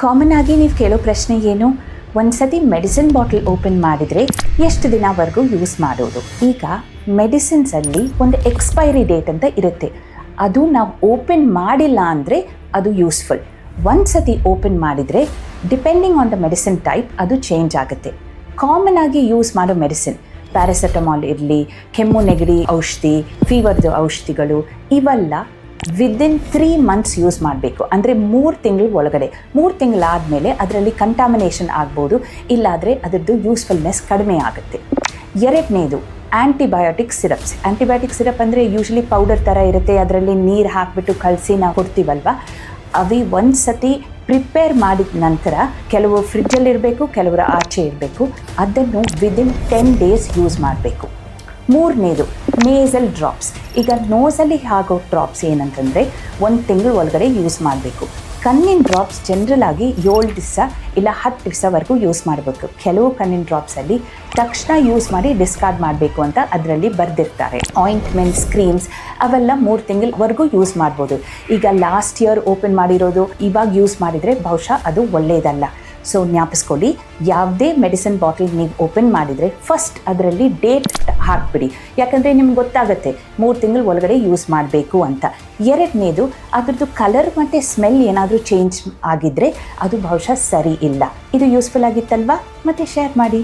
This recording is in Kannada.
ಕಾಮನ್ ಆಗಿ ನೀವು ಕೇಳೋ ಪ್ರಶ್ನೆ ಏನು, ಒಂದು ಸತಿ ಮೆಡಿಸಿನ್ ಬಾಟಲ್ ಓಪನ್ ಮಾಡಿದರೆ ಎಷ್ಟು ದಿನವರೆಗೂ ಯೂಸ್ ಮಾಡೋದು? ಈಗ ಮೆಡಿಸಿನ್ಸಲ್ಲಿ ಒಂದು ಎಕ್ಸ್ಪೈರಿ ಡೇಟ್ ಅಂತ ಇರುತ್ತೆ. ಅದು ನಾವು ಓಪನ್ ಮಾಡಿಲ್ಲ ಅಂದರೆ ಅದು ಯೂಸ್ಫುಲ್. ಒಂದು ಸತಿ ಓಪನ್ ಮಾಡಿದರೆ depending on the medicine type ಅದು ಚೇಂಜ್ ಆಗುತ್ತೆ. ಕಾಮನ್ ಆಗಿ ಯೂಸ್ ಮಾಡೋ ಮೆಡಿಸಿನ್ ಪ್ಯಾರಾಸೆಟಮಾಲ್ ಇರಲಿ, ಕೆಮ್ಮು ನೆಗಡಿ ಔಷಧಿ, ಫೀವರ್ದು ಔಷಧಿಗಳು, ಇವೆಲ್ಲ ವಿದಿನ್ 3 months ಯೂಸ್ ಮಾಡಬೇಕು. ಅಂದರೆ 3 ತಿಂಗಳ ಒಳಗಡೆ. 3 ತಿಂಗಳಾದಮೇಲೆ ಅದರಲ್ಲಿ ಕಂಟಾಮಿನೇಷನ್ ಆಗ್ಬೋದು, ಇಲ್ಲಾದರೆ ಅದರದ್ದು ಯೂಸ್ಫುಲ್ನೆಸ್ ಕಡಿಮೆ ಆಗುತ್ತೆ. ಎರಡನೇದು ಆ್ಯಂಟಿಬಯೋಟಿಕ್ ಸಿರಪ್ಸ್. ಆ್ಯಂಟಿಬಯೋಟಿಕ್ ಸಿರಪ್ ಅಂದರೆ ಯೂಶ್ವಲಿ ಪೌಡರ್ ಥರ ಇರುತ್ತೆ, ಅದರಲ್ಲಿ ನೀರು ಹಾಕಿಬಿಟ್ಟು ಕಲಸಿ ನಾವು ಕೊಡ್ತೀವಲ್ವ. ಅವು ಒಂದು ಸತಿ ಪ್ರಿಪೇರ್ ಮಾಡಿದ ನಂತರ ಕೆಲವು ಫ್ರಿಜ್ಜಲ್ಲಿರಬೇಕು, ಕೆಲವರು ಆಚೆ ಇರಬೇಕು. ಅದನ್ನು ವಿದಿನ್ 10 days ಯೂಸ್ ಮಾಡಬೇಕು. ಮೂರನೇದು ನೇಸಲ್ ಡ್ರಾಪ್ಸ್. ಈಗ ನೋಸಲ್ಲಿ ಆಗೋ ಡ್ರಾಪ್ಸ್ ಏನಂತಂದರೆ 1 ತಿಂಗಳ ಒಳಗಡೆ ಯೂಸ್ ಮಾಡಬೇಕು. ಕಣ್ಣಿನ ಡ್ರಾಪ್ಸ್ ಜನರಲ್ ಆಗಿ 7 ದಿವಸ ಇಲ್ಲ 10 ದಿವಸವರೆಗೂ ಯೂಸ್ ಮಾಡಬೇಕು. ಕೆಲವು ಕಣ್ಣಿನ ಡ್ರಾಪ್ಸಲ್ಲಿ ತಕ್ಷಣ ಯೂಸ್ ಮಾಡಿ ಡಿಸ್ಕಾರ್ಡ್ ಮಾಡಬೇಕು ಅಂತ ಅದರಲ್ಲಿ ಬರೆದಿರ್ತಾರೆ. ಆಯಿಂಟ್ಮೆಂಟ್ಸ್, ಕ್ರೀಮ್ಸ್ ಅವೆಲ್ಲ 3 ತಿಂಗಳವರೆಗೂ ಯೂಸ್ ಮಾಡ್ಬೋದು. ಈಗ ಲಾಸ್ಟ್ ಇಯರ್ ಓಪನ್ ಮಾಡಿರೋದು ಇವಾಗ ಯೂಸ್ ಮಾಡಿದರೆ ಬಹುಶಃ ಅದು ಒಳ್ಳೆಯದಲ್ಲ. ಸೊ ಜ್ಞಾಪಿಸ್ಕೊಳ್ಳಿ, ಯಾವುದೇ ಮೆಡಿಸಿನ್ ಬಾಟಲ್ ನೀವು ಓಪನ್ ಮಾಡಿದರೆ ಫಸ್ಟ್ ಅದರಲ್ಲಿ ಡೇಟ್ ಹಾಕಿಬಿಡಿ. ಯಾಕಂದರೆ ನಿಮ್ಗೆ ಗೊತ್ತಾಗುತ್ತೆ 3 ತಿಂಗಳ ಒಳಗಡೆ ಯೂಸ್ ಮಾಡಬೇಕು ಅಂತ. ಎರಡನೇದು ಅದರದ್ದು ಕಲರ್ ಮತ್ತು ಸ್ಮೆಲ್ ಏನಾದರೂ ಚೇಂಜ್ ಆಗಿದ್ದರೆ ಅದು ಬಹುಶಃ ಸರಿ ಇಲ್ಲ. ಇದು ಯೂಸ್ಫುಲ್ ಆಗಿತ್ತಲ್ವಾ? ಮತ್ತು ಶೇರ್ ಮಾಡಿ.